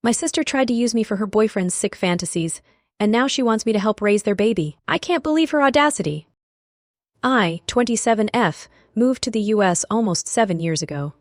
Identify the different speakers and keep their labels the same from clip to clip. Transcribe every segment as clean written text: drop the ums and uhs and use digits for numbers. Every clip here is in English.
Speaker 1: My sister tried to use me for her boyfriend's sick fantasies, and now she wants me to help raise their baby. I can't believe her audacity. I, 27F, moved to the US almost 7 years ago.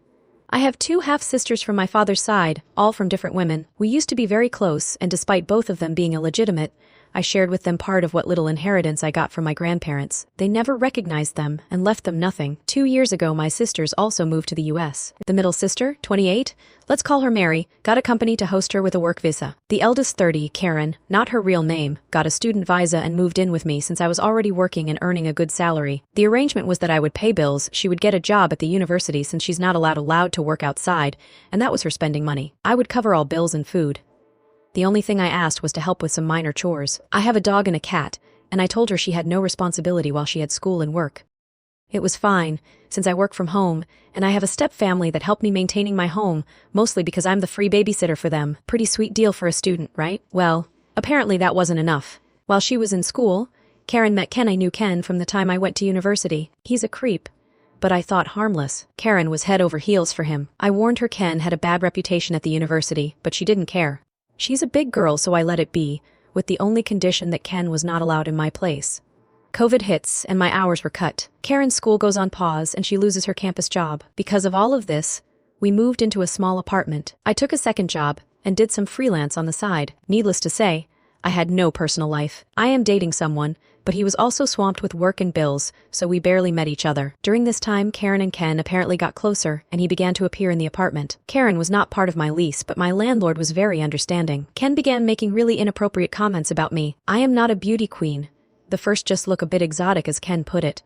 Speaker 1: I have two half-sisters from my father's side, all from different women. We used to be very close, and despite both of them being illegitimate, I shared with them part of what little inheritance I got from my grandparents. They never recognized them and left them nothing. 2 years ago, my sisters also moved to the US. The middle sister, 28, let's call her Mary, got a company to host her with a work visa. The eldest, 30, Karen, not her real name, got a student visa and moved in with me since I was already working and earning a good salary. The arrangement was that I would pay bills, she would get a job at the university since she's not allowed to work outside, and that was her spending money. I would cover all bills and food. The only thing I asked was to help with some minor chores. I have a dog and a cat, and I told her she had no responsibility while she had school and work. It was fine, since I work from home, and I have a step-family that helped me maintaining my home, mostly because I'm the free babysitter for them. Pretty sweet deal for a student, right? Well, apparently that wasn't enough. While she was in school, Karen met Ken. I knew Ken from the time I went to university. He's a creep, but I thought harmless. Karen was head over heels for him. I warned her Ken had a bad reputation at the university, but she didn't care. She's a big girl, so I let it be, with the only condition that Ken was not allowed in my place. COVID hits, and my hours were cut. Karen's school goes on pause, and she loses her campus job. Because of all of this, we moved into a small apartment. I took a second job, and did some freelance on the side. Needless to say, I had no personal life. I am dating someone, but he was also swamped with work and bills, so we barely met each other. During this time, Karen and Ken apparently got closer, and he began to appear in the apartment. Karen was not part of my lease, but my landlord was very understanding. Ken began making really inappropriate comments about me. I am not a beauty queen. The first just look a bit exotic, as Ken put it.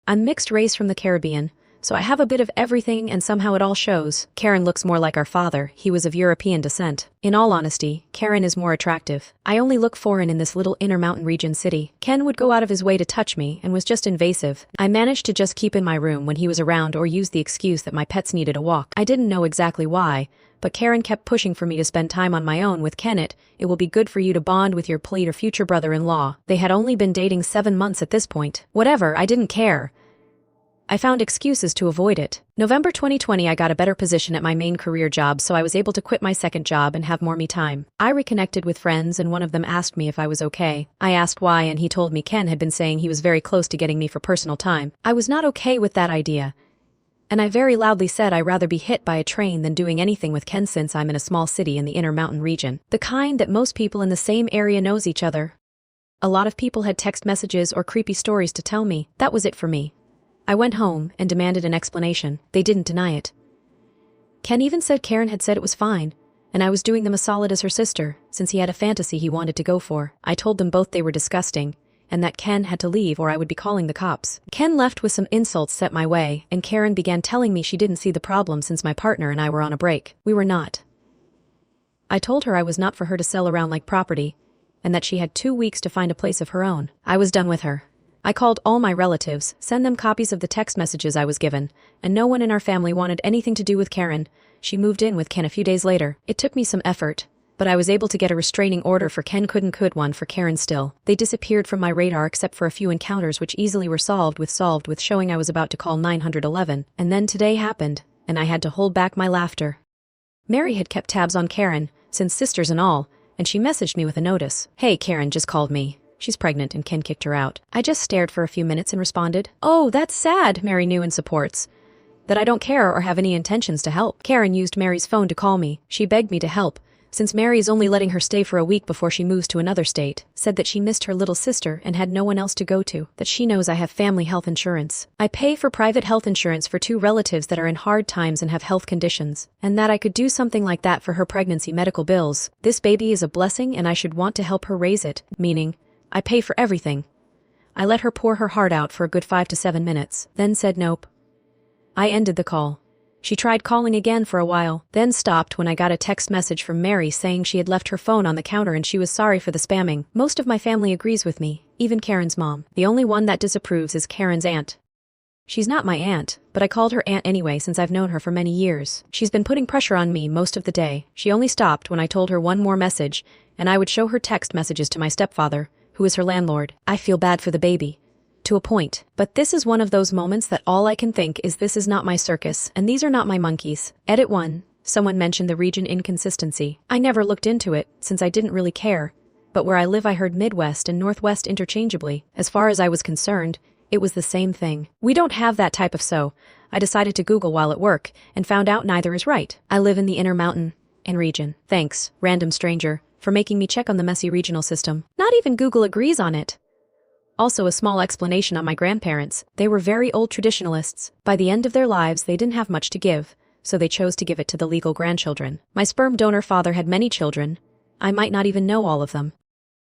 Speaker 1: I'm mixed race from the Caribbean, so I have a bit of everything, and somehow it all shows. Karen looks more like our father. He was of European descent. In all honesty, Karen is more attractive. I only look foreign in this little inner mountain region city. Ken would go out of his way to touch me and was just invasive. I managed to just keep in my room when he was around or use the excuse that my pets needed a walk. I didn't know exactly why, but Karen kept pushing for me to spend time on my own with Kenneth. It will be good for you to bond with your pleat or future brother-in-law. They had only been dating 7 months at this point. Whatever, I didn't care. I found excuses to avoid it. November 2020, I got a better position at my main career job, so I was able to quit my second job and have more me time. I reconnected with friends, and one of them asked me if I was okay. I asked why, and he told me Ken had been saying he was very close to getting me for personal time. I was not okay with that idea, and I very loudly said I'd rather be hit by a train than doing anything with Ken since I'm in a small city in the inner mountain region. The kind that most people in the same area knows each other. A lot of people had text messages or creepy stories to tell me. That was it for me. I went home and demanded an explanation. They didn't deny it. Ken even said Karen had said it was fine, and I was doing them a solid as her sister, since he had a fantasy he wanted to go for. I told them both they were disgusting, and that Ken had to leave or I would be calling the cops. Ken left with some insults set my way, and Karen began telling me she didn't see the problem since my partner and I were on a break. We were not. I told her I was not for her to sell around like property, and that she had 2 weeks to find a place of her own. I was done with her. I called all my relatives, sent them copies of the text messages I was given, and no one in our family wanted anything to do with Karen. She moved in with Ken a few days later. It took me some effort, but I was able to get a restraining order for Ken. Could one for Karen still. They disappeared from my radar except for a few encounters which easily were solved with showing I was about to call 911, and then today happened, and I had to hold back my laughter. Mary had kept tabs on Karen, since sisters and all, and she messaged me with a notice. Hey, Karen just called me. She's pregnant and Ken kicked her out. I just stared for a few minutes and responded, "Oh, that's sad," Mary knew and supports that I don't care or have any intentions to help. Karen used Mary's phone to call me. She begged me to help, since Mary is only letting her stay for a week before she moves to another state. Said that she missed her little sister and had no one else to go to. That she knows I have family health insurance. I pay for private health insurance for 2 relatives that are in hard times and have health conditions. And that I could do something like that for her pregnancy medical bills. This baby is a blessing and I should want to help her raise it. Meaning, I pay for everything. I let her pour her heart out for a good 5 to 7 minutes, then said nope. I ended the call. She tried calling again for a while, then stopped when I got a text message from Mary saying she had left her phone on the counter and she was sorry for the spamming. Most of my family agrees with me, even Karen's mom. The only one that disapproves is Karen's aunt. She's not my aunt, but I called her aunt anyway since I've known her for many years. She's been putting pressure on me most of the day. She only stopped when I told her one more message, and I would show her text messages to my stepfather, who is her landlord. I feel bad for the baby. To a point. But this is one of those moments that all I can think is this is not my circus, and these are not my monkeys. Edit 1. Someone mentioned the region inconsistency. I never looked into it, since I didn't really care. But where I live I heard Midwest and Northwest interchangeably. As far as I was concerned, it was the same thing. We don't have that type of so. I decided to Google while at work, and found out neither is right. I live in the inner mountain and region. Thanks, random stranger, for making me check on the messy regional system. Not even Google agrees on it. Also, a small explanation on my grandparents. They were very old traditionalists. By the end of their lives, they didn't have much to give, so they chose to give it to the legal grandchildren. My sperm donor father had many children. I might not even know all of them.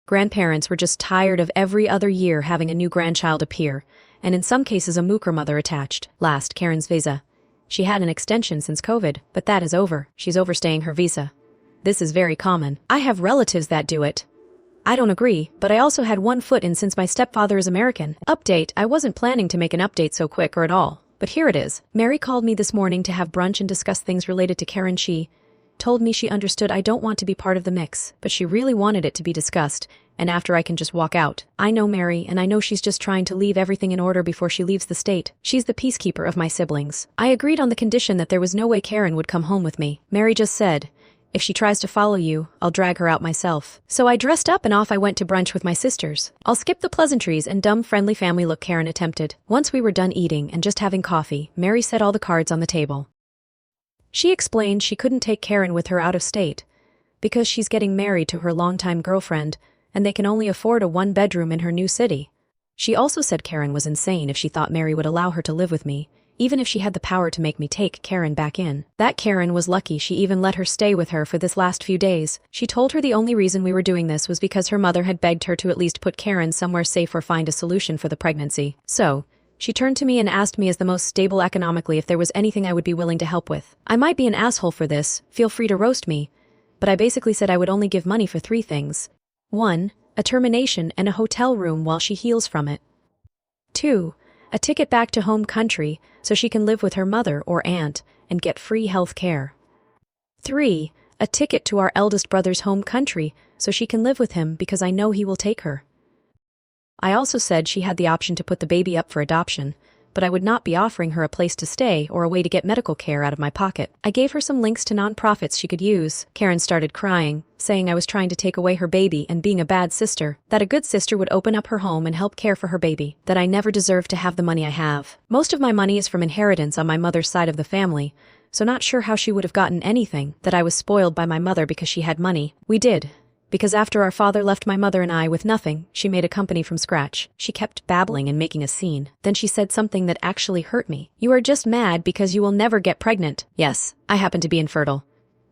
Speaker 1: Grandparents were just tired of every other year having a new grandchild appear, and in some cases a mooker mother attached. Last, Karen's visa. She had an extension since COVID, but that is over. She's overstaying her visa. This is very common. I have relatives that do it. I don't agree, but I also had one foot in since my stepfather is American. Update: I wasn't planning to make an update so quick or at all, but here it is. Mary called me this morning to have brunch and discuss things related to Karen. She told me she understood I don't want to be part of the mix, but she really wanted it to be discussed, and after I can just walk out. I know Mary, and I know she's just trying to leave everything in order before she leaves the state. She's the peacekeeper of my siblings. I agreed on the condition that there was no way Karen would come home with me. Mary just said, if she tries to follow you, I'll drag her out myself. So I dressed up and off I went to brunch with my sisters. I'll skip the pleasantries and dumb friendly family look Karen attempted. Once we were done eating and just having coffee, Mary set all the cards on the table. She explained she couldn't take Karen with her out of state, because she's getting married to her longtime girlfriend, and they can only afford a one-bedroom in her new city. She also said Karen was insane if she thought Mary would allow her to live with me, even if she had the power to make me take Karen back in. That Karen was lucky she even let her stay with her for this last few days. She told her the only reason we were doing this was because her mother had begged her to at least put Karen somewhere safe or find a solution for the pregnancy. So, she turned to me and asked me as the most stable economically if there was anything I would be willing to help with. I might be an asshole for this, feel free to roast me, but I basically said I would only give money for 3 things. 1. A termination and a hotel room while she heals from it. 2. A ticket back to home country so she can live with her mother or aunt and get free health care. 3. A ticket to our eldest brother's home country so she can live with him because I know he will take her. I also said she had the option to put the baby up for adoption, but I would not be offering her a place to stay or a way to get medical care out of my pocket. I gave her some links to nonprofits she could use. Karen started crying, saying I was trying to take away her baby and being a bad sister, that a good sister would open up her home and help care for her baby, that I never deserved to have the money I have. Most of my money is from inheritance on my mother's side of the family, so not sure how she would have gotten anything, that I was spoiled by my mother because she had money. We did. Because after our father left my mother and I with nothing, she made a company from scratch. She kept babbling and making a scene. Then she said something that actually hurt me. You are just mad because you will never get pregnant. Yes, I happen to be infertile.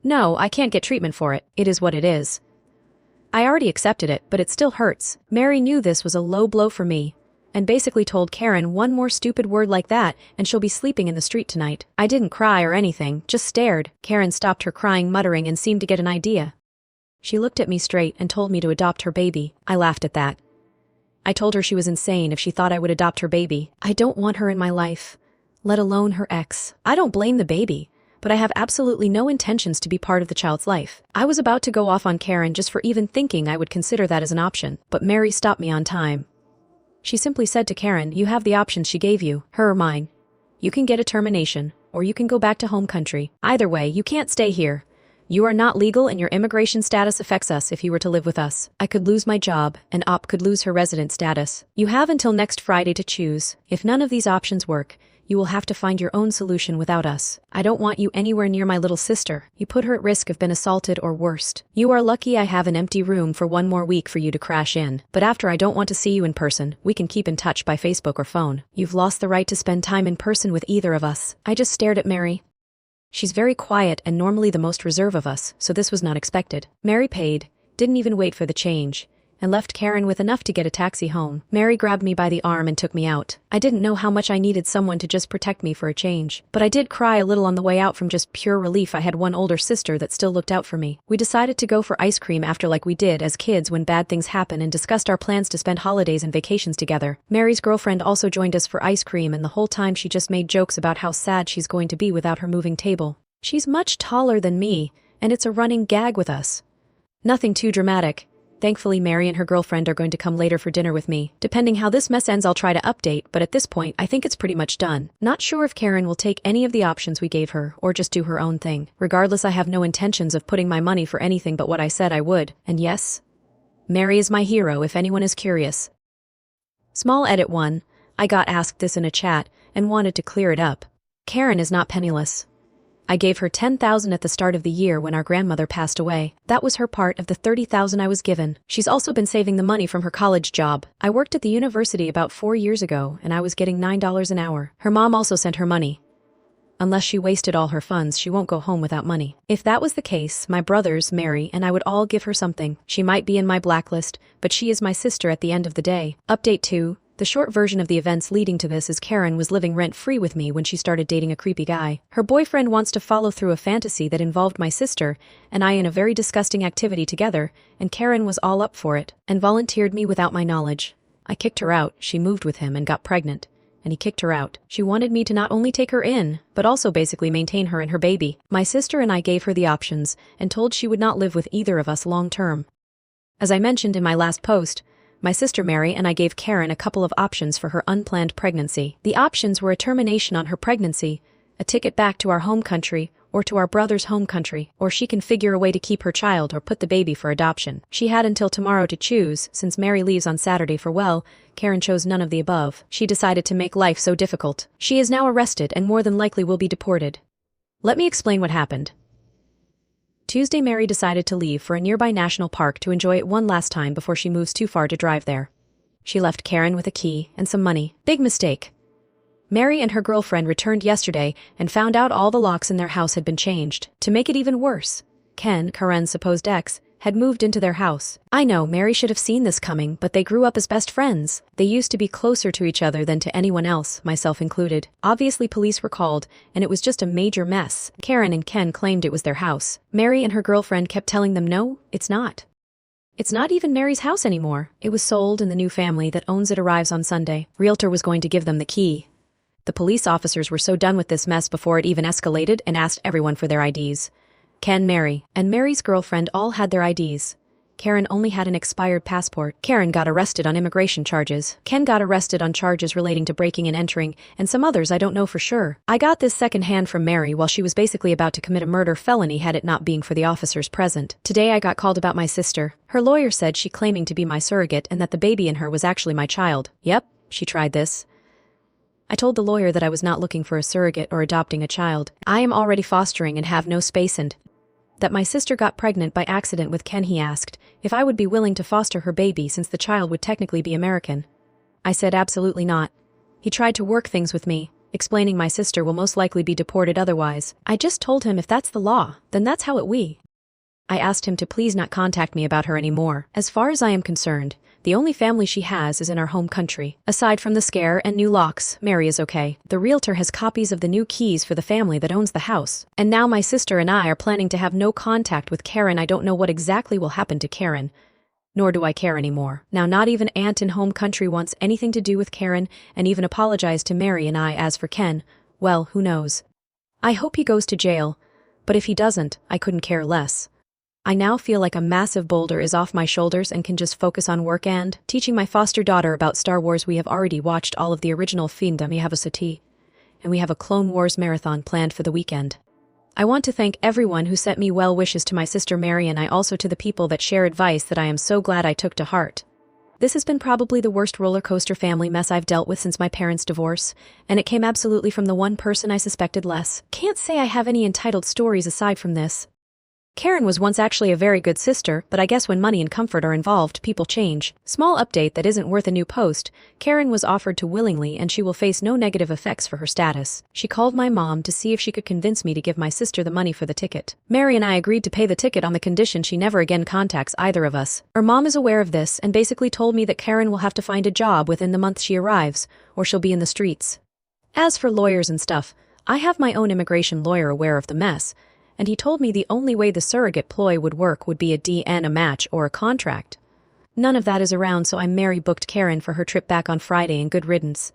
Speaker 1: No, I can't get treatment for it. It is what it is. I already accepted it, but it still hurts. Mary knew this was a low blow for me, and basically told Karen one more stupid word like that and she'll be sleeping in the street tonight. I didn't cry or anything, just stared. Karen stopped her crying, muttering, and seemed to get an idea. She looked at me straight and told me to adopt her baby. I laughed at that. I told her she was insane if she thought I would adopt her baby. I don't want her in my life, let alone her ex. I don't blame the baby, but I have absolutely no intentions to be part of the child's life. I was about to go off on Karen just for even thinking I would consider that as an option, but Mary stopped me on time. She simply said to Karen, you have the options she gave you, her or mine. You can get a termination, or you can go back to home country. Either way, you can't stay here. You are not legal and your immigration status affects us if you were to live with us. I could lose my job, and Op could lose her resident status. You have until next Friday to choose. If none of these options work, you will have to find your own solution without us. I don't want you anywhere near my little sister. You put her at risk of being assaulted or worse. You are lucky I have an empty room for 1 more week for you to crash in. But after I don't want to see you in person, we can keep in touch by Facebook or phone. You've lost the right to spend time in person with either of us. I just stared at Mary. She's very quiet and normally the most reserved of us, so this was not expected. Mary paid, didn't even wait for the change, and left Karen with enough to get a taxi home. Mary grabbed me by the arm and took me out. I didn't know how much I needed someone to just protect me for a change, but I did cry a little on the way out from just pure relief I had one older sister that still looked out for me. We decided to go for ice cream after like we did as kids when bad things happen and discussed our plans to spend holidays and vacations together. Mary's girlfriend also joined us for ice cream and the whole time she just made jokes about how sad she's going to be without her moving table. She's much taller than me, and it's a running gag with us. Nothing too dramatic. Thankfully, Mary and her girlfriend are going to come later for dinner with me. Depending how this mess ends, I'll try to update, but at this point, I think it's pretty much done. Not sure if Karen will take any of the options we gave her, or just do her own thing. Regardless, I have no intentions of putting my money for anything but what I said I would. And yes, Mary is my hero if anyone is curious. Small edit 1. I got asked this in a chat, and wanted to clear it up. Karen is not penniless. I gave her $10,000 at the start of the year when our grandmother passed away. That was her part of the $30,000 I was given. She's also been saving the money from her college job. I worked at the university about 4 years ago, and I was getting $9 an hour. Her mom also sent her money. Unless she wasted all her funds, she won't go home without money. If that was the case, my brothers, Mary, and I would all give her something. She might be in my blacklist, but she is my sister at the end of the day. Update 2. The short version of the events leading to this is Karen was living rent-free with me when she started dating a creepy guy. Her boyfriend wants to follow through a fantasy that involved my sister and I in a very disgusting activity together, and Karen was all up for it, and volunteered me without my knowledge. I kicked her out, she moved with him and got pregnant, and he kicked her out. She wanted me to not only take her in, but also basically maintain her and her baby. My sister and I gave her the options, and told she would not live with either of us long-term. As I mentioned in my last post, my sister Mary and I gave Karen a couple of options for her unplanned pregnancy. The options were a termination on her pregnancy, a ticket back to our home country, or to our brother's home country, or she can figure a way to keep her child or put the baby for adoption. She had until tomorrow to choose. Since Mary leaves on Saturday for well, Karen chose none of the above. She decided to make life so difficult. She is now arrested and more than likely will be deported. Let me explain what happened. Tuesday, Mary decided to leave for a nearby national park to enjoy it one last time before she moves too far to drive there. She left Karen with a key and some money. Big mistake. Mary and her girlfriend returned yesterday and found out all the locks in their house had been changed. To make it even worse, Ken, Karen's supposed ex, had moved into their house. I know Mary should have seen this coming, but they grew up as best friends. They used to be closer to each other than to anyone else, myself included. Obviously, police were called, and it was just a major mess. Karen and Ken claimed it was their house. Mary and her girlfriend kept telling them no, it's not. It's not even Mary's house anymore. It was sold and the new family that owns it arrives on Sunday. Realtor was going to give them the key. The police officers were so done with this mess before it even escalated and asked everyone for their IDs. Ken, Mary, and Mary's girlfriend all had their IDs. Karen only had an expired passport. Karen got arrested on immigration charges. Ken got arrested on charges relating to breaking and entering, and some others I don't know for sure. I got this secondhand from Mary while she was basically about to commit a murder felony had it not been for the officers present. Today I got called about my sister. Her lawyer said she claiming to be my surrogate and that the baby in her was actually my child. Yep, she tried this. I told the lawyer that I was not looking for a surrogate or adopting a child. I am already fostering and have no space, and that my sister got pregnant by accident with Ken. He asked if I would be willing to foster her baby since the child would technically be American. I said absolutely not. He tried to work things with me, explaining my sister will most likely be deported otherwise. I just told him if that's the law, then that's how it we. I asked him to please not contact me about her anymore. As far as I am concerned, the only family she has is in our home country. Aside from the scare and new locks, Mary is okay. The realtor has copies of the new keys for the family that owns the house. And now my sister and I are planning to have no contact with Karen. I don't know what exactly will happen to Karen. Nor do I care anymore. Now not even aunt in home country wants anything to do with Karen, and even apologized to Mary and I. As for Ken, well, who knows? I hope he goes to jail, but if he doesn't, I couldn't care less. I now feel like a massive boulder is off my shoulders and can just focus on work and teaching my foster daughter about Star Wars. We have already watched all of the original films. We have a SAT, and we have a Clone Wars marathon planned for the weekend. I want to thank everyone who sent me well wishes to my sister Mary, and I also to the people that share advice that I am so glad I took to heart. This has been probably the worst roller coaster family mess I've dealt with since my parents' divorce, and it came absolutely from the one person I suspected less. Can't say I have any entitled stories aside from this. Karen was once actually a very good sister, but I guess when money and comfort are involved, people change. Small update that isn't worth a new post. Karen was offered to willingly, and she will face no negative effects for her status. She called my mom to see if she could convince me to give my sister the money for the ticket. Mary and I agreed to pay the ticket on the condition she never again contacts either of us. Her mom is aware of this and basically told me that Karen will have to find a job within the month she arrives, or she'll be in the streets. As for lawyers and stuff, I have my own immigration lawyer aware of the mess, and he told me the only way the surrogate ploy would work would be a DN, a match, or a contract. None of that is around, so Mary booked Karen for her trip back on Friday, and good riddance.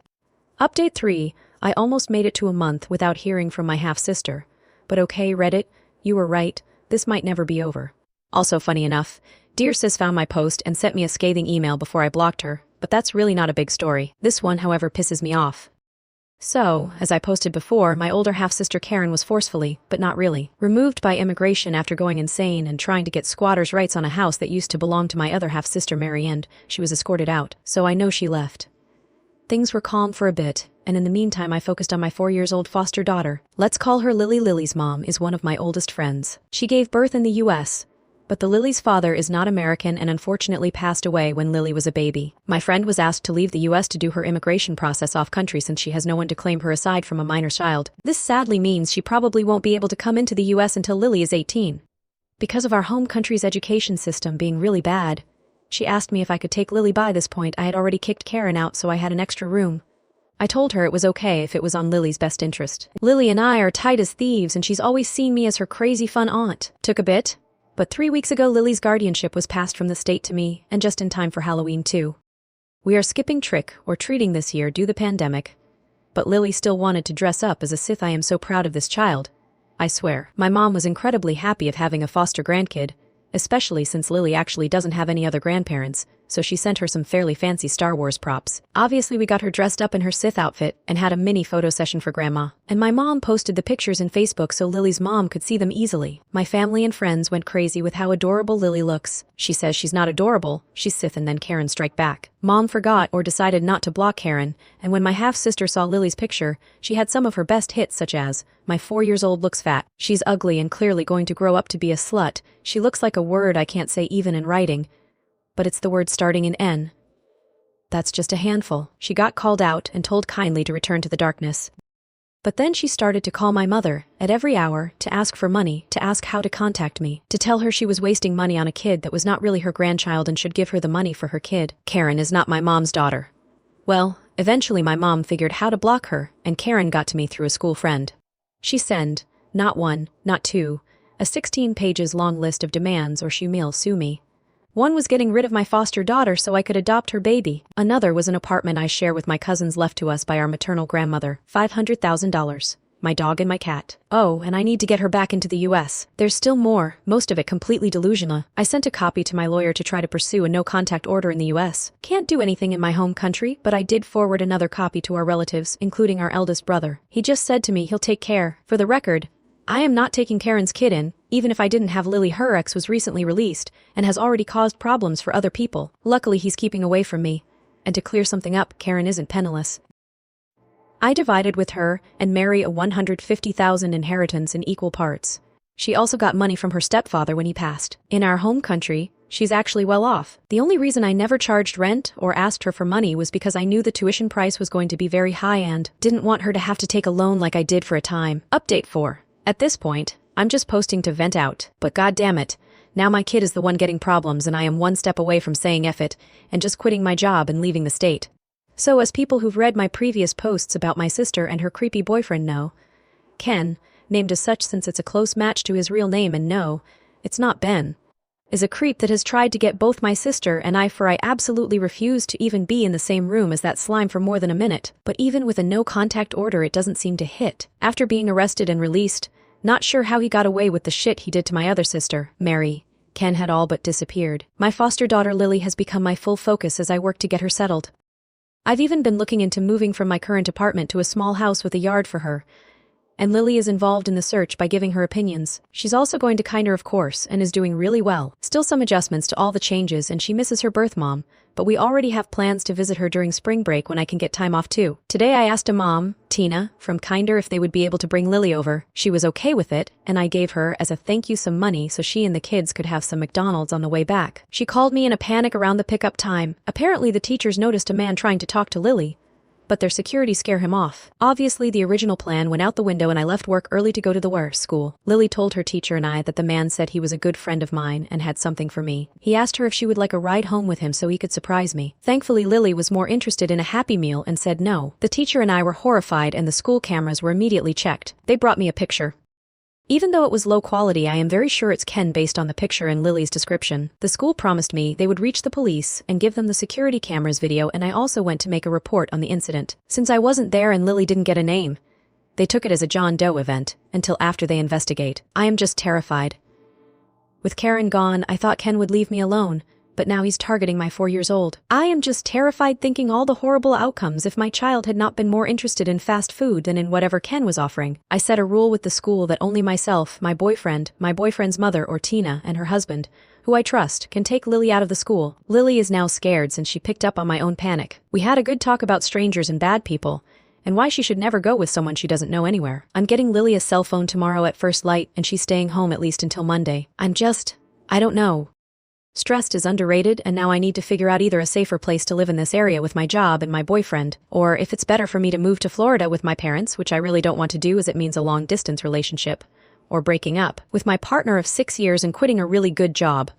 Speaker 1: Update 3. I almost made it to a month without hearing from my half-sister. But okay, Reddit, you were right, this might never be over. Also funny enough, Dear sis found my post and sent me a scathing email before I blocked her, but that's really not a big story. This one, however, pisses me off. So, as I posted before, my older half-sister Karen was forcefully, but not really, removed by immigration after going insane and trying to get squatters' rights on a house that used to belong to my other half-sister Mary, and she was escorted out, so I know she left. Things were calm for a bit, and in the meantime I focused on my 4-year-old foster daughter. Let's call her Lily. Lily's mom is one of my oldest friends. She gave birth in the US, but the Lily's father is not American and unfortunately passed away when Lily was a baby. My friend was asked to leave the US to do her immigration process off-country since she has no one to claim her aside from a minor child. This sadly means she probably won't be able to come into the US until Lily is 18. Because of our home country's education system being really bad, she asked me if I could take Lily. By this point, I had already kicked Karen out, so I had an extra room. I told her it was okay if it was on Lily's best interest. Lily and I are tight as thieves and she's always seen me as her crazy fun aunt. Took a bit. But 3 weeks ago Lily's guardianship was passed from the state to me, and just in time for Halloween too. We are skipping trick or treating this year due to the pandemic. But Lily still wanted to dress up as a Sith. I am so proud of this child. I swear. My mom was incredibly happy of having a foster grandkid, especially since Lily actually doesn't have any other grandparents, so she sent her some fairly fancy Star Wars props. Obviously we got her dressed up in her Sith outfit and had a mini photo session for Grandma. And my mom posted the pictures in Facebook so Lily's mom could see them easily. My family and friends went crazy with how adorable Lily looks. She says she's not adorable, she's Sith, and then Karen strike back. Mom forgot or decided not to block Karen, and when my half-sister saw Lily's picture, she had some of her best hits such as, "My 4-year-old looks fat. She's ugly and clearly going to grow up to be a slut. She looks like a word I can't say even in writing. But it's the word starting in N. That's just a handful." She got called out and told kindly to return to the darkness. But then she started to call my mother, at every hour, to ask for money, to ask how to contact me, to tell her she was wasting money on a kid that was not really her grandchild and should give her the money for her kid. Karen is not my mom's daughter. Well, eventually my mom figured how to block her, and Karen got to me through a school friend. She sent, not one, not two, a 16 pages long list of demands or she will sue me. One was getting rid of my foster daughter so I could adopt her baby. Another was an apartment I share with my cousins left to us by our maternal grandmother, $500,000. My dog and my cat. Oh, and I need to get her back into the US. There's still more, most of it completely delusional. I sent a copy to my lawyer to try to pursue a no-contact order in the US. Can't do anything in my home country, but I did forward another copy to our relatives, including our eldest brother. He just said to me he'll take care. For the record, I am not taking Karen's kid in, even if I didn't have Lily. Her ex was recently released and has already caused problems for other people. Luckily he's keeping away from me. And to clear something up, Karen isn't penniless. I divided with her and Mary a $150,000 inheritance in equal parts. She also got money from her stepfather when he passed. In our home country, she's actually well off. The only reason I never charged rent or asked her for money was because I knew the tuition price was going to be very high and didn't want her to have to take a loan like I did for a time. Update 4. At this point, I'm just posting to vent out, but goddammit, now my kid is the one getting problems and I am one step away from saying F it and just quitting my job and leaving the state. So as people who've read my previous posts about my sister and her creepy boyfriend know, Ken, named as such since it's a close match to his real name, and no, it's not Ben, is a creep that has tried to get both my sister and I absolutely refuse to even be in the same room as that slime for more than a minute. But even with a no-contact order it doesn't seem to hit. After being arrested and released, not sure how he got away with the shit he did to my other sister, Mary, Ken had all but disappeared. My foster daughter Lily has become my full focus as I work to get her settled. I've even been looking into moving from my current apartment to a small house with a yard for her. And Lily is involved in the search by giving her opinions. She's also going to Kinder, of course, and is doing really well. Still some adjustments to all the changes, and she misses her birth mom, but we already have plans to visit her during spring break when I can get time off too. Today I asked a mom, Tina, from Kinder if they would be able to bring Lily over. She was okay with it, and I gave her, as a thank you, some money so she and the kids could have some McDonald's on the way back. She called me in a panic around the pickup time. Apparently the teachers noticed a man trying to talk to Lily, but their security scare him off. Obviously the original plan went out the window and I left work early to go to the school. Lily told her teacher and I that the man said he was a good friend of mine and had something for me. He asked her if she would like a ride home with him so he could surprise me. Thankfully Lily was more interested in a Happy Meal and said no. The teacher and I were horrified and the school cameras were immediately checked. They brought me a picture. Even though it was low quality, I am very sure it's Ken based on the picture and Lily's description. The school promised me they would reach the police and give them the security cameras video, and I also went to make a report on the incident. Since I wasn't there and Lily didn't get a name, they took it as a John Doe event until after they investigate. I am just terrified. With Karen gone, I thought Ken would leave me alone, but now he's targeting my 4 years old. I am just terrified thinking all the horrible outcomes if my child had not been more interested in fast food than in whatever Ken was offering. I set a rule with the school that only myself, my boyfriend's mother or Tina, and her husband, who I trust, can take Lily out of the school. Lily is now scared since she picked up on my own panic. We had a good talk about strangers and bad people, and why she should never go with someone she doesn't know anywhere. I'm getting Lily a cell phone tomorrow at first light, and she's staying home at least until Monday. I don't know. Stressed is underrated, and now I need to figure out either a safer place to live in this area with my job and my boyfriend, or if it's better for me to move to Florida with my parents, which I really don't want to do as it means a long-distance relationship, or breaking up with my partner of 6 years and quitting a really good job.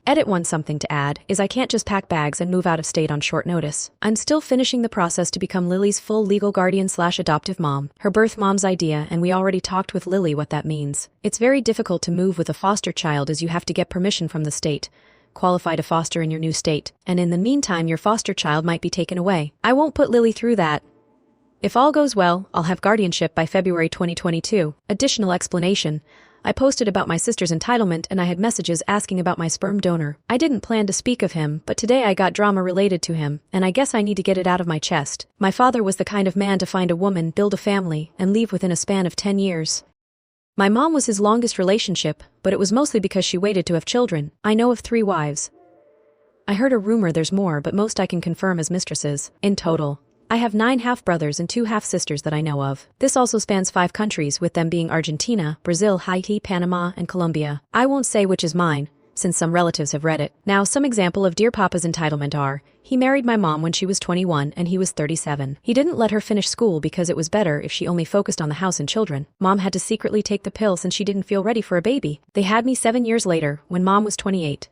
Speaker 1: Something to add is I can't just pack bags and move out of state on short notice. I'm still finishing the process to become Lily's full legal guardian/adoptive mom, her birth mom's idea, and we already talked with Lily what that means. It's very difficult to move with a foster child as you have to get permission from the state, qualify to foster in your new state, and in the meantime your foster child might be taken away. I won't put Lily through that. If all goes well, I'll have guardianship by February 2022. Additional explanation. I posted about my sister's entitlement and I had messages asking about my sperm donor. I didn't plan to speak of him, but today I got drama related to him, and I guess I need to get it out of my chest. My father was the kind of man to find a woman, build a family, and leave within a span of 10 years. My mom was his longest relationship, but it was mostly because she waited to have children. I know of 3 wives. I heard a rumor there's more, but most I can confirm as mistresses. In total, I have 9 half-brothers and 2 half-sisters that I know of. This also spans 5 countries, with them being Argentina, Brazil, Haiti, Panama, and Colombia. I won't say which is mine, since some relatives have read it. Now, some example of Dear Papa's entitlement are, he married my mom when she was 21 and he was 37. He didn't let her finish school because it was better if she only focused on the house and children. Mom had to secretly take the pill since she didn't feel ready for a baby. They had me 7 years later, when mom was 28.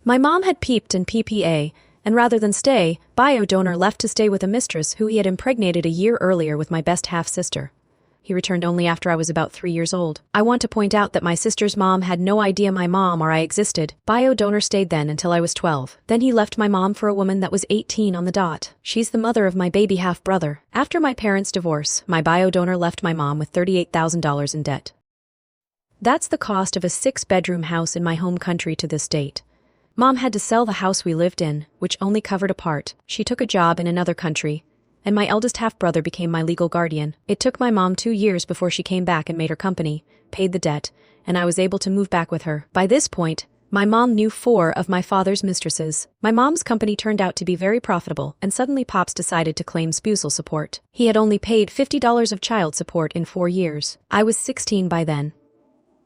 Speaker 1: My mom had peeped in PPA, and rather than stay, bio donor left to stay with a mistress who he had impregnated a year earlier with my best half-sister. He returned only after I was about 3 years old. I want to point out that my sister's mom had no idea my mom or I existed. Bio donor stayed then until I was 12. Then he left my mom for a woman that was 18 on the dot. She's the mother of my baby half-brother. After my parents' divorce, my bio donor left my mom with $38,000 in debt. That's the cost of a 6-bedroom house in my home country to this date. Mom had to sell the house we lived in, which only covered a part. She took a job in another country, and my eldest half-brother became my legal guardian. It took my mom 2 years before she came back and made her company, paid the debt, and I was able to move back with her. By this point, my mom knew 4 of my father's mistresses. My mom's company turned out to be very profitable, and suddenly Pops decided to claim spousal support. He had only paid $50 of child support in 4 years. I was 16 by then.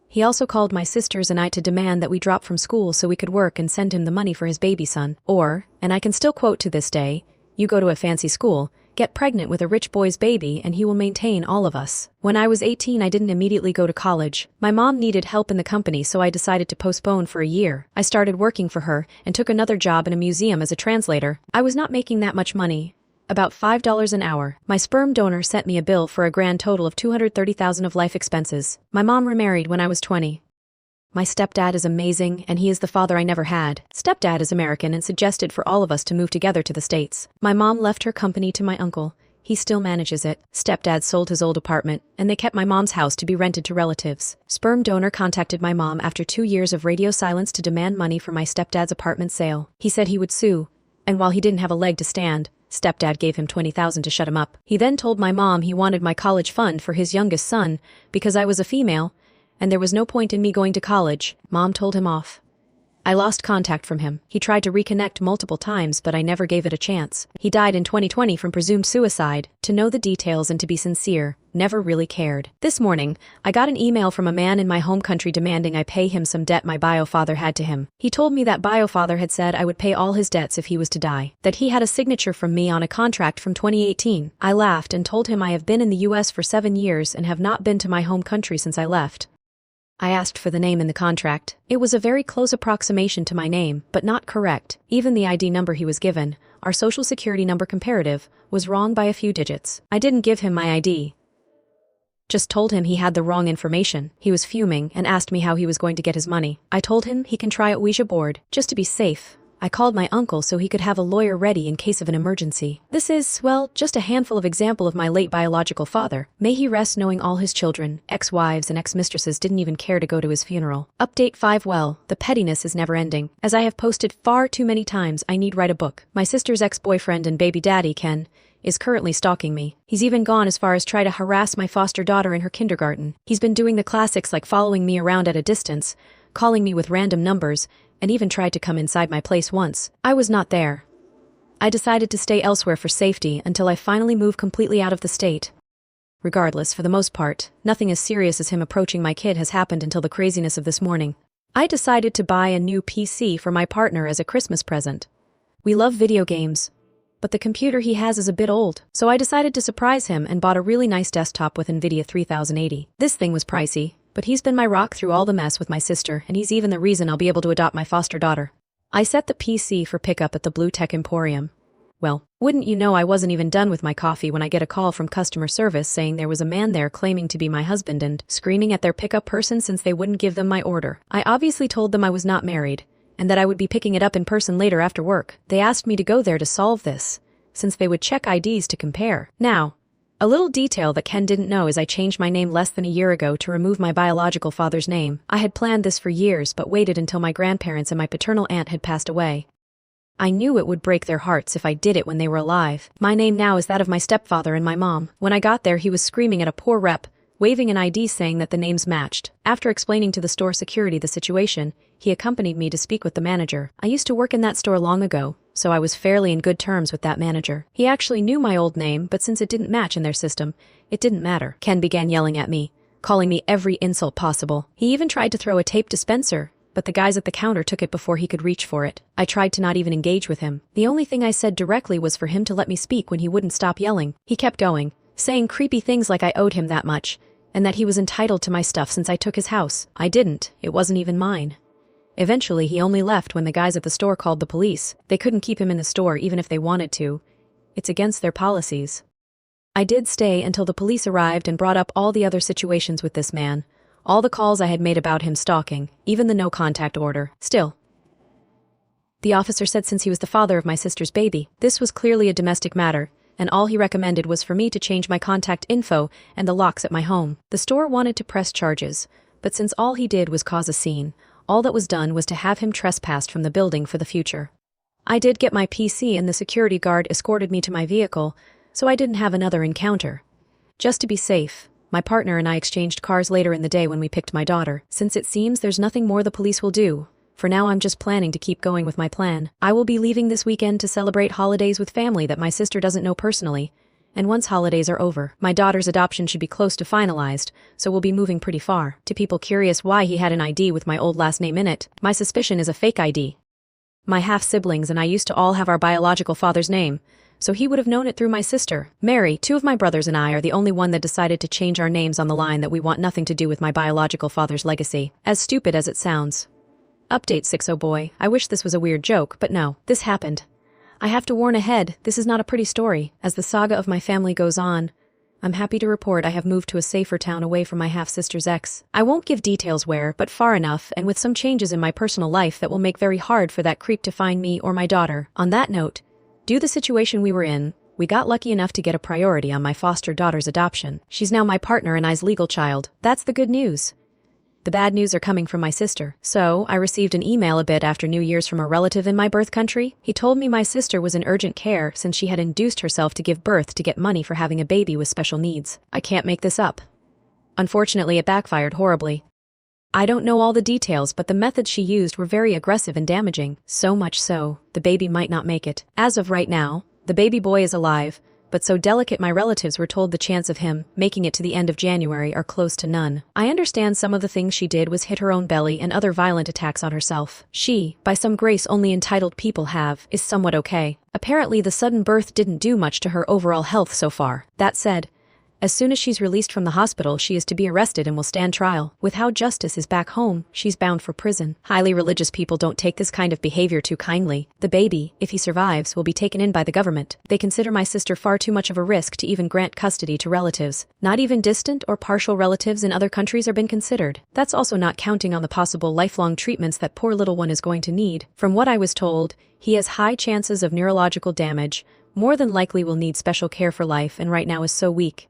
Speaker 1: He also called my sisters and I to demand that we drop from school so we could work and send him the money for his baby son. Or, and I can still quote to this day, you go to a fancy school, get pregnant with a rich boy's baby, and he will maintain all of us. When I was 18, I didn't immediately go to college. My mom needed help in the company, so I decided to postpone for a year. I started working for her and took another job in a museum as a translator. I was not making that much money, about $5 an hour. My sperm donor sent me a bill for a grand total of $230,000 of life expenses. My mom remarried when I was 20. My stepdad is amazing, and he is the father I never had. Stepdad is American and suggested for all of us to move together to the States. My mom left her company to my uncle. He still manages it. Stepdad sold his old apartment, and they kept my mom's house to be rented to relatives. Sperm donor contacted my mom after 2 years of radio silence to demand money for my stepdad's apartment sale. He said he would sue, and while he didn't have a leg to stand, stepdad gave him $20,000 to shut him up. He then told my mom he wanted my college fund for his youngest son because I was a female, and there was no point in me going to college. Mom told him off. I lost contact from him. He tried to reconnect multiple times, but I never gave it a chance. He died in 2020 from presumed suicide. To know the details and to be sincere, never really cared. This morning, I got an email from a man in my home country demanding I pay him some debt my bio father had to him. He told me that bio father had said I would pay all his debts if he was to die, that he had a signature from me on a contract from 2018. I laughed and told him I have been in the US for 7 years and have not been to my home country since I left. I asked for the name in the contract. It was a very close approximation to my name, but not correct. Even the ID number he was given, our social security number comparative, was wrong by a few digits. I didn't give him my ID. Just told him he had the wrong information. He was fuming and asked me how he was going to get his money. I told him he can try a Ouija board, just to be safe. I called my uncle so he could have a lawyer ready in case of an emergency. This is, well, just a handful of example of my late biological father. May he rest knowing all his children, ex-wives and ex-mistresses didn't even care to go to his funeral. Update 5. Well, the pettiness is never ending. As I have posted far too many times, I need write a book. My sister's ex-boyfriend and baby daddy, Ken, is currently stalking me. He's even gone as far as try to harass my foster daughter in her kindergarten. He's been doing the classics like following me around at a distance, calling me with random numbers, and even tried to come inside my place once. I was not there. I decided to stay elsewhere for safety until I finally moved completely out of the state. Regardless, for the most part, nothing as serious as him approaching my kid has happened until the craziness of this morning. I decided to buy a new PC for my partner as a Christmas present. We love video games, but the computer he has is a bit old, so I decided to surprise him and bought a really nice desktop with NVIDIA 3080. This thing was pricey, but he's been my rock through all the mess with my sister, and he's even the reason I'll be able to adopt my foster daughter. I set the PC for pickup at the Blue Tech Emporium. Well, wouldn't you know, I wasn't even done with my coffee when I get a call from customer service saying there was a man there claiming to be my husband and screaming at their pickup person since they wouldn't give them my order. I obviously told them I was not married, and that I would be picking it up in person later after work. They asked me to go there to solve this, since they would check IDs to compare. Now, a little detail that Ken didn't know is I changed my name less than a year ago to remove my biological father's name. I had planned this for years but waited until my grandparents and my paternal aunt had passed away. I knew it would break their hearts if I did it when they were alive. My name now is that of my stepfather and my mom. When I got there, he was screaming at a poor rep, waving an ID saying that the names matched. After explaining to the store security the situation, he accompanied me to speak with the manager. I used to work in that store long ago, so I was fairly in good terms with that manager. He actually knew my old name, but since it didn't match in their system, it didn't matter. Ken began yelling at me, calling me every insult possible. He even tried to throw a tape dispenser, but the guys at the counter took it before he could reach for it. I tried to not even engage with him. The only thing I said directly was for him to let me speak when he wouldn't stop yelling. He kept going, saying creepy things like I owed him that much, and that he was entitled to my stuff since I took his house. I didn't. It wasn't even mine. Eventually, he only left when the guys at the store called the police. They couldn't keep him in the store even if they wanted to. It's against their policies. I did stay until the police arrived and brought up all the other situations with this man, all the calls I had made about him stalking, even the no-contact order. Still, the officer said since he was the father of my sister's baby, this was clearly a domestic matter, and all he recommended was for me to change my contact info and the locks at my home. The store wanted to press charges, but since all he did was cause a scene, all that was done was to have him trespassed from the building for the future. I did get my PC and the security guard escorted me to my vehicle, so I didn't have another encounter. Just to be safe, my partner and I exchanged cars later in the day when we picked my daughter. Since it seems there's nothing more the police will do, for now I'm just planning to keep going with my plan. I will be leaving this weekend to celebrate holidays with family that my sister doesn't know personally, and once holidays are over, my daughter's adoption should be close to finalized, so we'll be moving pretty far. To people curious why he had an ID with my old last name in it, my suspicion is a fake ID. My half-siblings and I used to all have our biological father's name, so he would have known it through my sister. Mary, two of my brothers and I are the only one that decided to change our names on the line that we want nothing to do with my biological father's legacy. As stupid as it sounds. Update 6. Oh boy, I wish this was a weird joke, but no, this happened. I have to warn ahead, this is not a pretty story. As the saga of my family goes on, I'm happy to report I have moved to a safer town away from my half-sister's ex. I won't give details where, but far enough, and with some changes in my personal life that will make very hard for that creep to find me or my daughter. On that note, due to the situation we were in, we got lucky enough to get a priority on my foster daughter's adoption. She's now my partner and I's legal child. That's the good news. The bad news are coming from my sister. So, I received an email a bit after New Year's from a relative in my birth country. He told me my sister was in urgent care since she had induced herself to give birth to get money for having a baby with special needs. I can't make this up. Unfortunately, it backfired horribly. I don't know all the details, but the methods she used were very aggressive and damaging. So much so, the baby might not make it. As of right now, the baby boy is alive, but so delicate my relatives were told the chance of him making it to the end of January are close to none. I understand some of the things she did was hit her own belly and other violent attacks on herself. She, by some grace only entitled people have, is somewhat okay. Apparently the sudden birth didn't do much to her overall health so far. That said, As soon as she's released from the hospital, she is to be arrested and will stand trial. With how justice is back home, she's bound for prison. Highly religious people don't take this kind of behavior too kindly. The baby, if he survives, will be taken in by the government. They consider my sister far too much of a risk to even grant custody to relatives. Not even distant or partial relatives in other countries are being considered. That's also not counting on the possible lifelong treatments that poor little one is going to need. From what I was told, he has high chances of neurological damage, more than likely will need special care for life, and right now is so weak.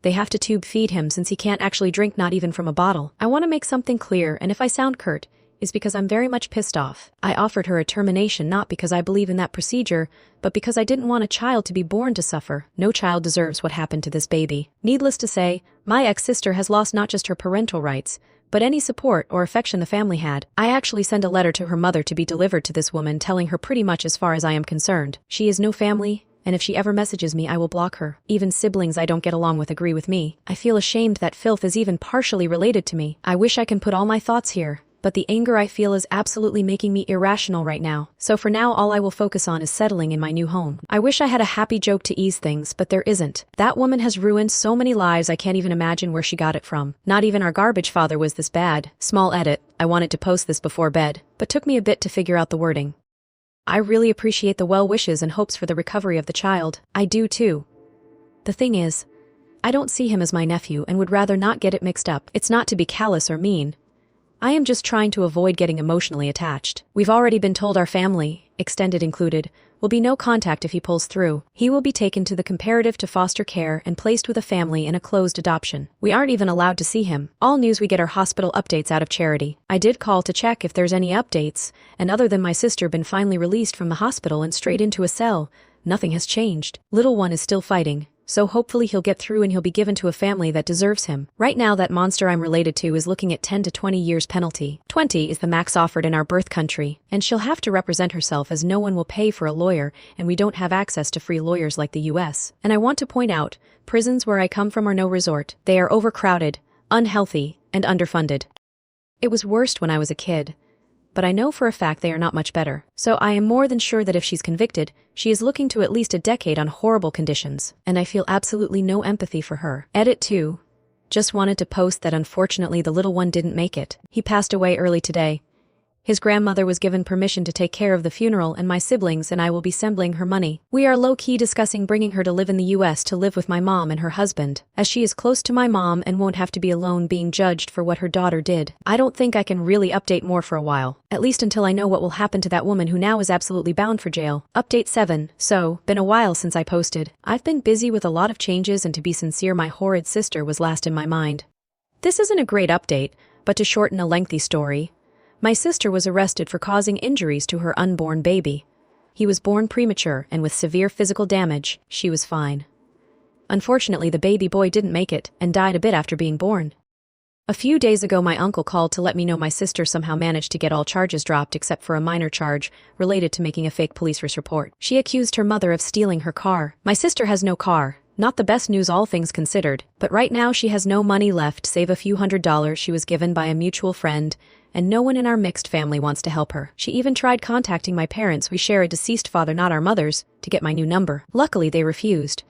Speaker 1: They have to tube feed him since he can't actually drink, not even from a bottle. I want to make something clear, and if I sound curt, is because I'm very much pissed off. I offered her a termination not because I believe in that procedure, but because I didn't want a child to be born to suffer. No child deserves what happened to this baby. Needless to say, my ex-sister has lost not just her parental rights, but any support or affection the family had. I actually sent a letter to her mother to be delivered to this woman, telling her pretty much as far as I am concerned. She has no family, and if she ever messages me, I will block her. Even siblings I don't get along with agree with me. I feel ashamed that filth is even partially related to me. I wish I can put all my thoughts here, but the anger I feel is absolutely making me irrational right now. So for now, all I will focus on is settling in my new home. I wish I had a happy joke to ease things, but there isn't. That woman has ruined so many lives I can't even imagine where she got it from. Not even our garbage father was this bad. Small edit, I wanted to post this before bed, but took me a bit to figure out the wording. I really appreciate the well wishes and hopes for the recovery of the child. I do too. The thing is, I don't see him as my nephew and would rather not get it mixed up. It's not to be callous or mean. I am just trying to avoid getting emotionally attached. We've already been told our family, extended included, will be no contact if he pulls through. He will be taken to the comparative to foster care and placed with a family in a closed adoption. We aren't even allowed to see him. All news we get are hospital updates out of charity. I did call to check if there's any updates, and other than my sister been finally released from the hospital and straight into a cell, nothing has changed. Little one is still fighting, so hopefully he'll get through and he'll be given to a family that deserves him. Right now that monster I'm related to is looking at 10 to 20 years penalty. 20 is the max offered in our birth country, and she'll have to represent herself as no one will pay for a lawyer, and we don't have access to free lawyers like the US. And I want to point out, prisons where I come from are no resort. They are overcrowded, unhealthy, and underfunded. It was worst when I was a kid, but I know for a fact they are not much better. So I am more than sure that if she's convicted, she is looking to at least a decade on horrible conditions, and I feel absolutely no empathy for her. Edit 2. Just wanted to post that unfortunately the little one didn't make it. He passed away early today. His grandmother was given permission to take care of the funeral, and my siblings and I will be sembling her money. We are low-key discussing bringing her to live in the US to live with my mom and her husband, as she is close to my mom and won't have to be alone being judged for what her daughter did. I don't think I can really update more for a while, at least until I know what will happen to that woman who now is absolutely bound for jail. Update 7. So, been a while since I posted. I've been busy with a lot of changes, and to be sincere, my horrid sister was last in my mind. This isn't a great update, but to shorten a lengthy story, my sister was arrested for causing injuries to her unborn baby. He was born premature and with severe physical damage. She was fine. Unfortunately, the baby boy didn't make it and died a bit after being born. A few days ago, my uncle called to let me know my sister somehow managed to get all charges dropped except for a minor charge related to making a fake police report. She accused her mother of stealing her car. My sister has no car. Not the best news all things considered, but right now she has no money left save a few $100s she was given by a mutual friend, and no one in our mixed family wants to help her. She even tried contacting my parents, we share a deceased father, not our mothers, to get my new number. Luckily they refused.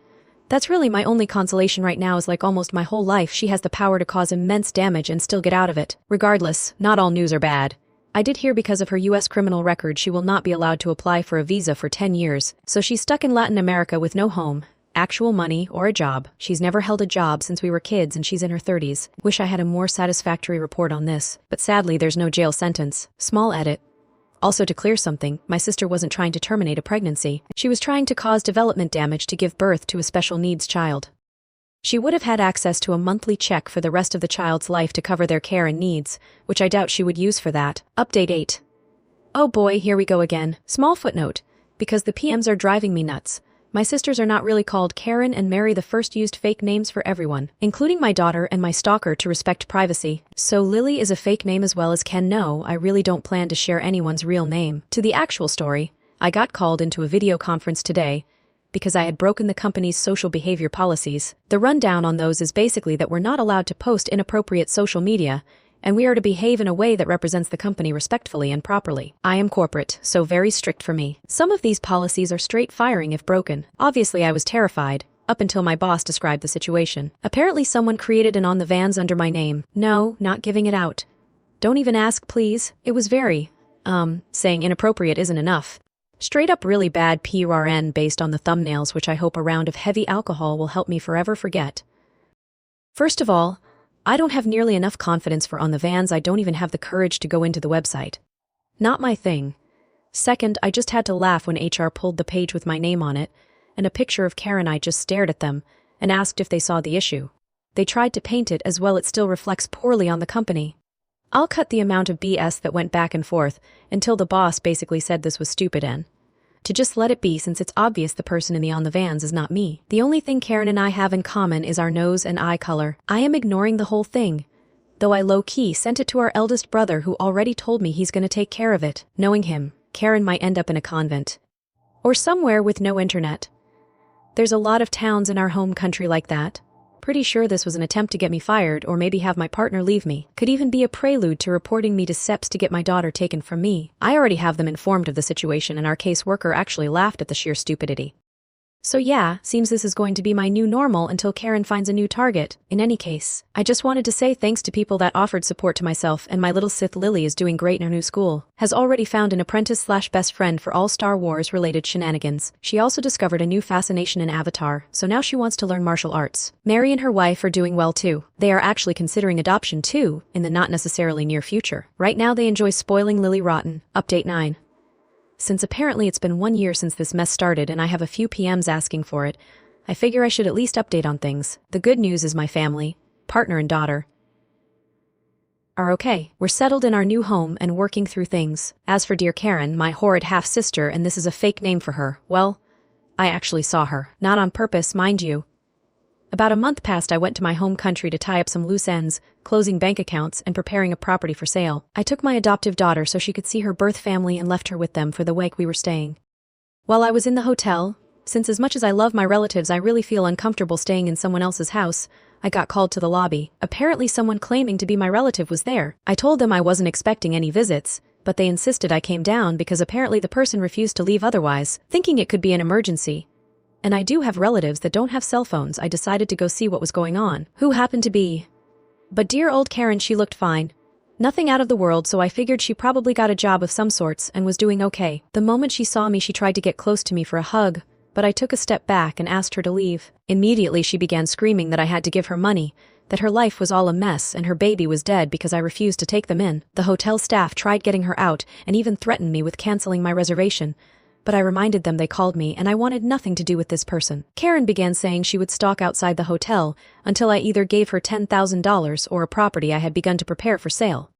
Speaker 1: That's really my only consolation right now, is like almost my whole life she has the power to cause immense damage and still get out of it. Regardless, not all news are bad. I did hear because of her US criminal record she will not be allowed to apply for a visa for 10 years, so she's stuck in Latin America with no home, actual money, or a job. She's never held a job since we were kids and she's in her 30s. Wish I had a more satisfactory report on this, but sadly there's no jail sentence. Small edit. Also, to clear something, my sister wasn't trying to terminate a pregnancy. She was trying to cause development damage to give birth to a special needs child. She would have had access to a monthly check for the rest of the child's life to cover their care and needs, which I doubt she would use for that. Update 8. Oh boy, here we go again. Small footnote. Because the PMs are driving me nuts. My sisters are not really called Karen and Mary, the first used fake names for everyone, including my daughter and my stalker, to respect privacy. So Lily is a fake name as well as Ken. No, I really don't plan to share anyone's real name. To the actual story, I got called into a video conference today because I had broken the company's social behavior policies. The rundown on those is basically that we're not allowed to post inappropriate social media, and we are to behave in a way that represents the company respectfully and properly. I am corporate, so very strict for me. Some of these policies are straight firing if broken. Obviously I was terrified, up until my boss described the situation. Apparently someone created an on the vans under my name. No, not giving it out. Don't even ask, please. It was very, saying inappropriate isn't enough. Straight up really bad PURN based on the thumbnails, which I hope a round of heavy alcohol will help me forever forget. First of all, I don't have nearly enough confidence for on the vans. I don't even have the courage to go into the website. Not my thing. Second, I just had to laugh when HR pulled the page with my name on it, and a picture of Karen. I just stared at them and asked if they saw the issue. They tried to paint it as well. It still reflects poorly on the company. I'll cut the amount of BS that went back and forth until the boss basically said this was stupid and to just let it be, since it's obvious the person in the on the vans is not me. The only thing Karen and I have in common is our nose and eye color. I am ignoring the whole thing, though I low-key sent it to our eldest brother, who already told me he's gonna take care of it. Knowing him, Karen might end up in a convent or somewhere with no internet. There's a lot of towns in our home country like that. Pretty sure this was an attempt to get me fired or maybe have my partner leave me. Could even be a prelude to reporting me to SEPs to get my daughter taken from me. I already have them informed of the situation, and our caseworker actually laughed at the sheer stupidity. So yeah, seems this is going to be my new normal until Karen finds a new target. In any case, I just wanted to say thanks to people that offered support to myself, and my little Sith Lily is doing great in her new school. Has already found an apprentice/best friend for all Star Wars related shenanigans. She also discovered a new fascination in Avatar, so now she wants to learn martial arts. Mary and her wife are doing well too. They are actually considering adoption too, in the not necessarily near future. Right now they enjoy spoiling Lily rotten. Update 9. Since apparently it's been 1 year since this mess started and I have a few PMs asking for it, I figure I should at least update on things. The good news is my family, partner and daughter, are okay. We're settled in our new home and working through things. As for dear Karen, my horrid half-sister, and this is a fake name for her, well, I actually saw her. Not on purpose, mind you. About a month past, I went to my home country to tie up some loose ends, closing bank accounts and preparing a property for sale. I took my adoptive daughter so she could see her birth family and left her with them for the week we were staying. While I was in the hotel, since as much as I love my relatives I really feel uncomfortable staying in someone else's house, I got called to the lobby. Apparently someone claiming to be my relative was there. I told them I wasn't expecting any visits, but they insisted I came down because apparently the person refused to leave otherwise, thinking it could be an emergency. And I do have relatives that don't have cell phones. I decided to go see what was going on. Who happened to be? But dear old Karen, she looked fine. Nothing out of the world, so I figured she probably got a job of some sorts and was doing okay. The moment she saw me, she tried to get close to me for a hug, but I took a step back and asked her to leave. Immediately she began screaming that I had to give her money, that her life was all a mess and her baby was dead because I refused to take them in. The hotel staff tried getting her out and even threatened me with canceling my reservation, but I reminded them they called me and I wanted nothing to do with this person. Karen began saying she would stalk outside the hotel until I either gave her $10,000 or a property I had begun to prepare for sale.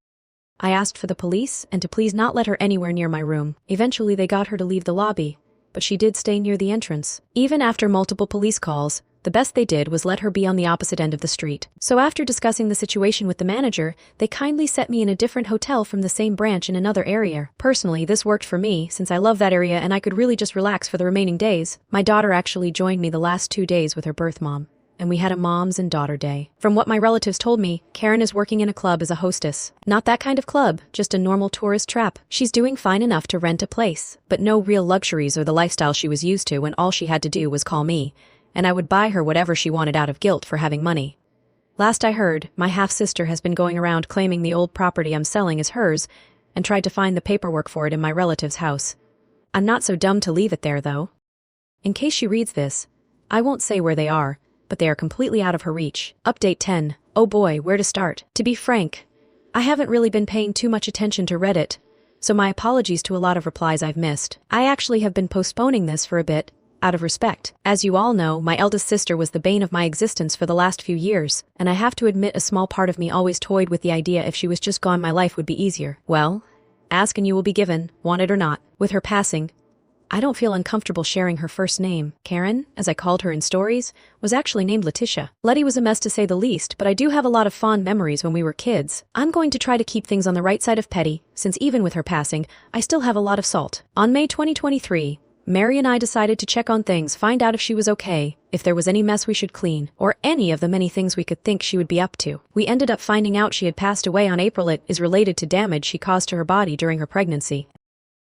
Speaker 1: I asked for the police and to please not let her anywhere near my room. Eventually they got her to leave the lobby, but she did stay near the entrance. Even after multiple police calls, the best they did was let her be on the opposite end of the street. So after discussing the situation with the manager, they kindly set me in a different hotel from the same branch in another area. Personally, this worked for me since I love that area and I could really just relax for the remaining days. My daughter actually joined me the last 2 days with her birth mom, and we had a mom's and daughter day. From what my relatives told me, Karen is working in a club as a hostess. Not that kind of club, just a normal tourist trap. She's doing fine enough to rent a place, but no real luxuries or the lifestyle she was used to when all she had to do was call me, and I would buy her whatever she wanted out of guilt for having money. Last I heard, my half-sister has been going around claiming the old property I'm selling is hers and tried to find the paperwork for it in my relative's house. I'm not so dumb to leave it there, though. In case she reads this, I won't say where they are, but they are completely out of her reach. Update 10. Oh boy, where to start? To be frank, I haven't really been paying too much attention to Reddit, so my apologies to a lot of replies I've missed. I actually have been postponing this for a bit, out of respect. As you all know, my eldest sister was the bane of my existence for the last few years, and I have to admit a small part of me always toyed with the idea if she was just gone my life would be easier. Well, ask and you will be given, want it or not. With her passing, I don't feel uncomfortable sharing her first name. Karen, as I called her in stories, was actually named Letitia. Letty was a mess to say the least, but I do have a lot of fond memories when we were kids. I'm going to try to keep things on the right side of petty, since even with her passing, I still have a lot of salt. On May 2023, Mary and I decided to check on things, find out if she was okay, if there was any mess we should clean, or any of the many things we could think she would be up to. We ended up finding out she had passed away on April. It is related to damage she caused to her body during her pregnancy.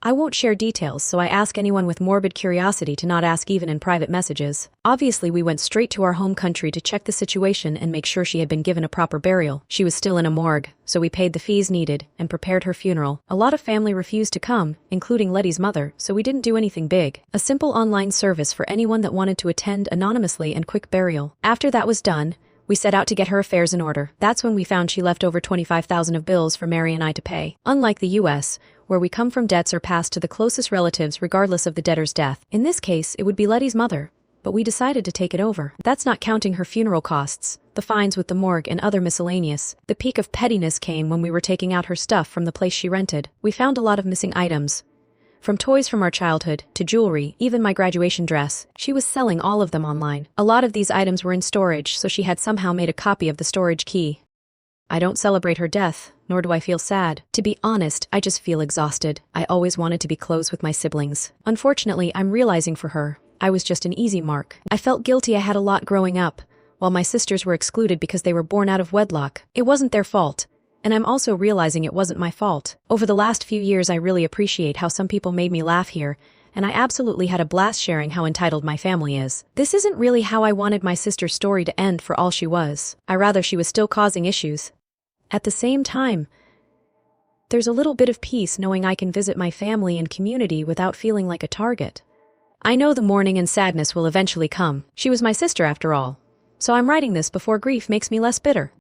Speaker 1: I won't share details, so I ask anyone with morbid curiosity to not ask even in private messages. Obviously, we went straight to our home country to check the situation and make sure she had been given a proper burial. She was still in a morgue, so we paid the fees needed and prepared her funeral. A lot of family refused to come, including Letty's mother, so we didn't do anything big. A simple online service for anyone that wanted to attend anonymously and quick burial. After that was done, we set out to get her affairs in order. That's when we found she left over $25,000 of bills for Mary and I to pay. Unlike the US, where we come from, debts are passed to the closest relatives regardless of the debtor's death. In this case, it would be Letty's mother, but we decided to take it over. That's not counting her funeral costs, the fines with the morgue and other miscellaneous. The peak of pettiness came when we were taking out her stuff from the place she rented. We found a lot of missing items. From toys from our childhood, to jewelry, even my graduation dress. She was selling all of them online. A lot of these items were in storage, so she had somehow made a copy of the storage key. I don't celebrate her death, nor do I feel sad. To be honest, I just feel exhausted. I always wanted to be close with my siblings. Unfortunately, I'm realizing for her, I was just an easy mark. I felt guilty I had a lot growing up, while my sisters were excluded because they were born out of wedlock. It wasn't their fault. And I'm also realizing it wasn't my fault. Over the last few years, I really appreciate how some people made me laugh here, and I absolutely had a blast sharing how entitled my family is. This isn't really how I wanted my sister's story to end for all she was. I rather she was still causing issues. At the same time, there's a little bit of peace knowing I can visit my family and community without feeling like a target. I know the mourning and sadness will eventually come. She was my sister after all. So I'm writing this before grief makes me less bitter.